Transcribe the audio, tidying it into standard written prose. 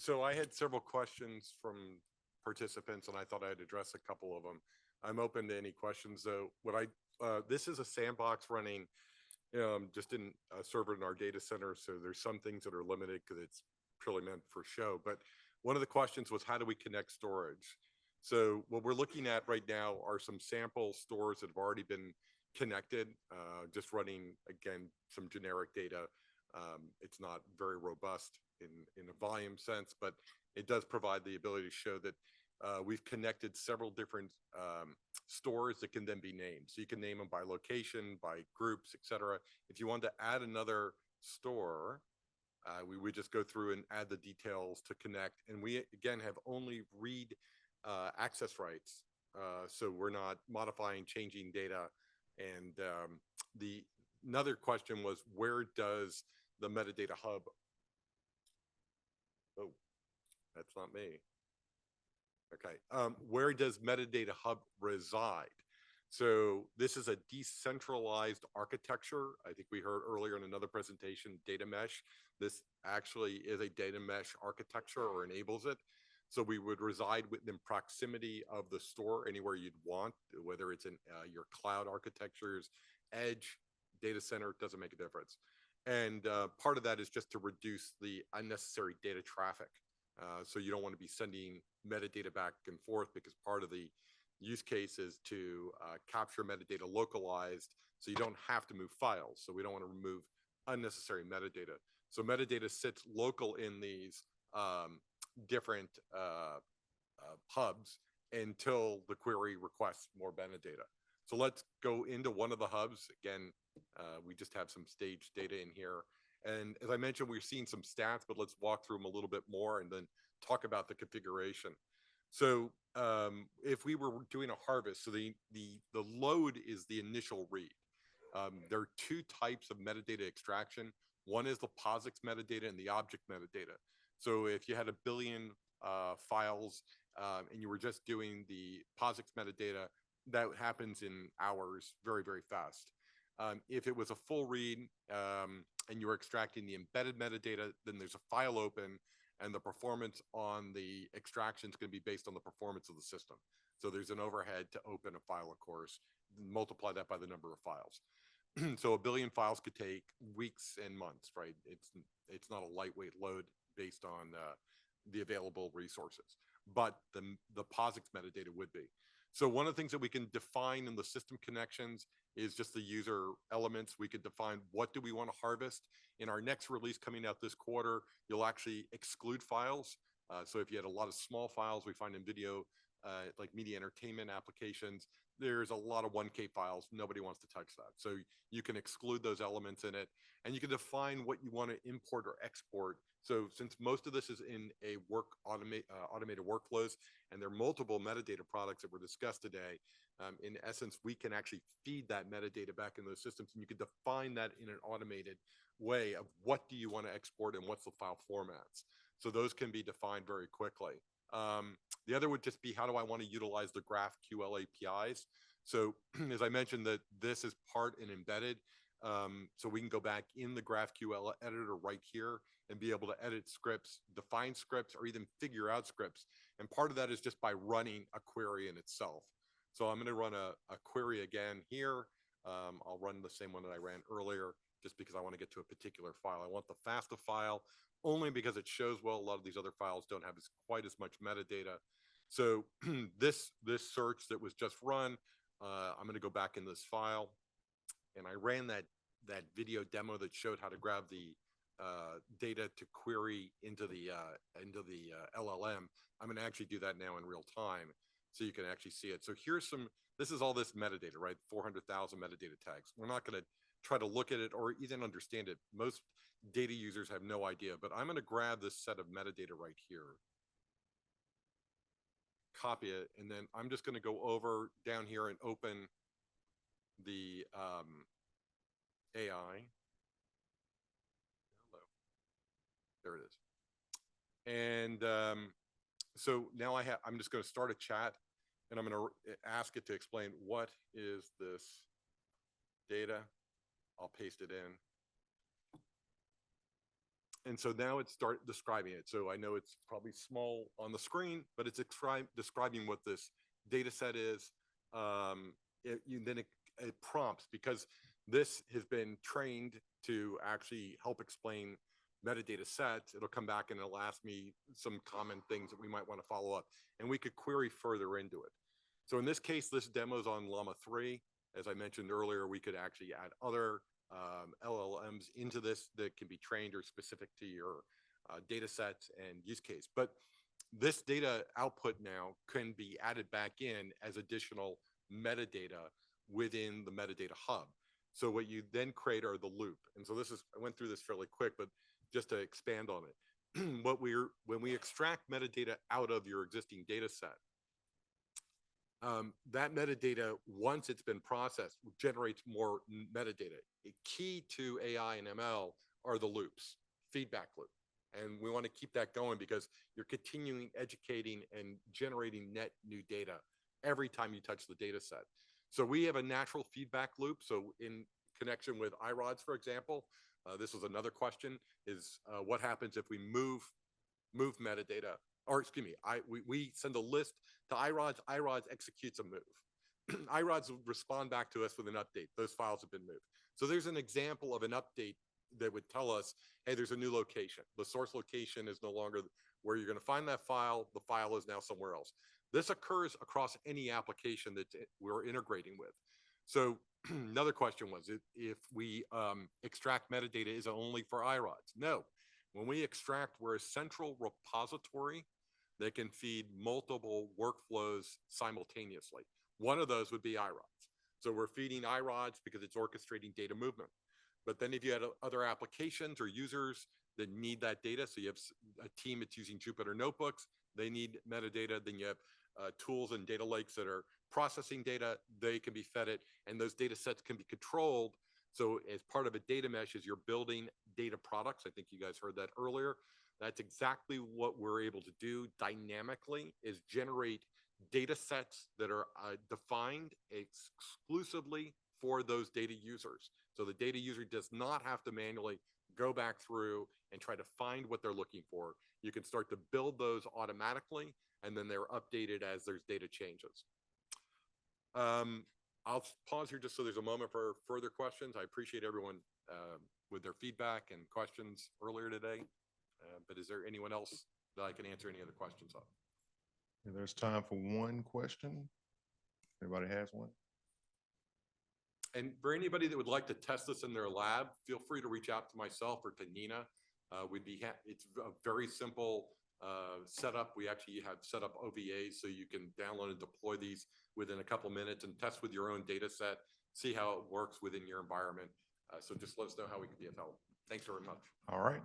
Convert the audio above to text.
So I had several questions from participants, and I thought I'd address a couple of them. I'm open to any questions, though. This is a sandbox running just in a server in our data center, so there's some things that are limited because it's purely meant for show. But one of the questions was, how do we connect storage? So what we're looking at right now are some sample stores that have already been connected, just running, again, some generic data. It's not very robust in a volume sense, but it does provide the ability to show that we've connected several different stores that can then be named. So you can name them by location, by groups, etc. If you want to add another store, we would just go through and add the details to connect. And we, again, have only read access rights. So we're not modifying, changing data. And another question was, where does the metadata hub, oh, that's not me. Okay, where does metadata hub reside? So this is a decentralized architecture. I think we heard earlier in another presentation, data mesh. This actually is a data mesh architecture, or enables it. So we would reside within proximity of the store anywhere you'd want, whether it's in your cloud architectures, edge, data center, doesn't make a difference. And part of that is just to reduce the unnecessary data traffic. So you don't want to be sending metadata back and forth, because part of the use case is to capture metadata localized, so you don't have to move files. So we don't want to remove unnecessary metadata. So metadata sits local in these different hubs until the query requests more metadata. So let's go into one of the hubs. Again, we just have some staged data in here. And as I mentioned, we're seeing some stats, but let's walk through them a little bit more and then talk about the configuration. So if we were doing a harvest, so the load is the initial read. There are two types of metadata extraction. One is the POSIX metadata and the object metadata. So if you had 1 billion files and you were just doing the POSIX metadata, that happens in hours, very, very fast. If it was a full read and you were extracting the embedded metadata, then there's a file open, and the performance on the extraction is going to be based on the performance of the system. So there's an overhead to open a file, of course, multiply that by the number of files. So 1 billion files could take weeks and months, right? It's not a lightweight load based on the available resources, but the POSIX metadata would be. So one of the things that we can define in the system connections is just the user elements. We could define, what do we want to harvest? In our next release coming out this quarter, you'll actually exclude files. So if you had a lot of small files, we find in video, like media entertainment applications, there's a lot of 1K files. Nobody wants to touch that. So you can exclude those elements in it, and you can define what you want to import or export. So since most of this is in a automated workflows, and there are multiple metadata products that were discussed today, in essence, we can actually feed that metadata back into the systems, and you can define that in an automated way of what do you want to export and what's the file formats. So those can be defined very quickly. The other would just be, how do I want to utilize the GraphQL APIs? So as I mentioned, that this is part and embedded. So we can go back in the GraphQL editor right here and be able to edit scripts, define scripts, or even figure out scripts. And part of that is just by running a query in itself. So I'm going to run a query again here. I'll run the same one that I ran earlier, just because I want to get to a particular file. I want the FASTA file, only because it shows well. A lot of these other files don't have quite as much metadata. So this search that was just run, I'm going to go back in this file, and I ran that video demo that showed how to grab the data to query into the LLM. I'm going to actually do that now in real time, so you can actually see it. So here's this is all this metadata, right? 400,000 metadata tags. We're not going to try to look at it or even understand it. Most data users have no idea, but I'm going to grab this set of metadata right here, copy it, and then I'm just going to go over down here and open the AI. Hello. There it is. And so now I'm just going to start a chat, and I'm going to ask it to explain, what is this data? I'll paste it in. And so now it's start describing it. So I know it's probably small on the screen, but it's describing what this data set is. Then it prompts, because this has been trained to actually help explain metadata sets. It'll come back and it'll ask me some common things that we might want to follow up, and we could query further into it. So in this case, this demo is on Llama 3. As I mentioned earlier, we could actually add other LLMs into this that can be trained or specific to your data sets and use case. But this data output now can be added back in as additional metadata within the metadata hub. So what you then create are the loop. And so this is, I went through this fairly quick, but just to expand on it, when we extract metadata out of your existing data set, that metadata, once it's been processed, generates more metadata. A key to AI and ML are the loops, feedback loop. And we want to keep that going because you're continuing educating and generating net new data every time you touch the data set. So we have a natural feedback loop. So in connection with iRods, for example, this was another question, is what happens if we move metadata, or excuse me, we send a list to iRods, iRods executes a move. iRods will respond back to us with an update. Those files have been moved. So there's an example of an update that would tell us, hey, there's a new location. The source location is no longer where you're going to find that file. The file is now somewhere else. This occurs across any application that we're integrating with. So another question was, if we extract metadata, is it only for iRods? No. When we extract, we're a central repository that can feed multiple workflows simultaneously. One of those would be iRods. So we're feeding iRods because it's orchestrating data movement. But then if you had other applications or users that need that data, so you have a team that's using Jupyter notebooks, they need metadata, then you have tools and data lakes that are processing data, they can be fed it, and those data sets can be controlled. So as part of a data mesh, as you're building data products, I think you guys heard that earlier, that's exactly what we're able to do dynamically, is generate data sets that are defined exclusively for those data users. So the data user does not have to manually go back through and try to find what they're looking for. You can start to build those automatically, and then they're updated as there's data changes. I'll pause here just so there's a moment for further questions. I appreciate everyone with their feedback and questions earlier today. But is there anyone else that I can answer any other questions on? There's time for one question. Everybody has one? And for anybody that would like to test this in their lab, feel free to reach out to myself or to Nina. It's a very simple setup. We actually have set up OVAs so you can download and deploy these within a couple minutes and test with your own data set, see how it works within your environment. So just let us know how we can be of help. Thanks very much. All right.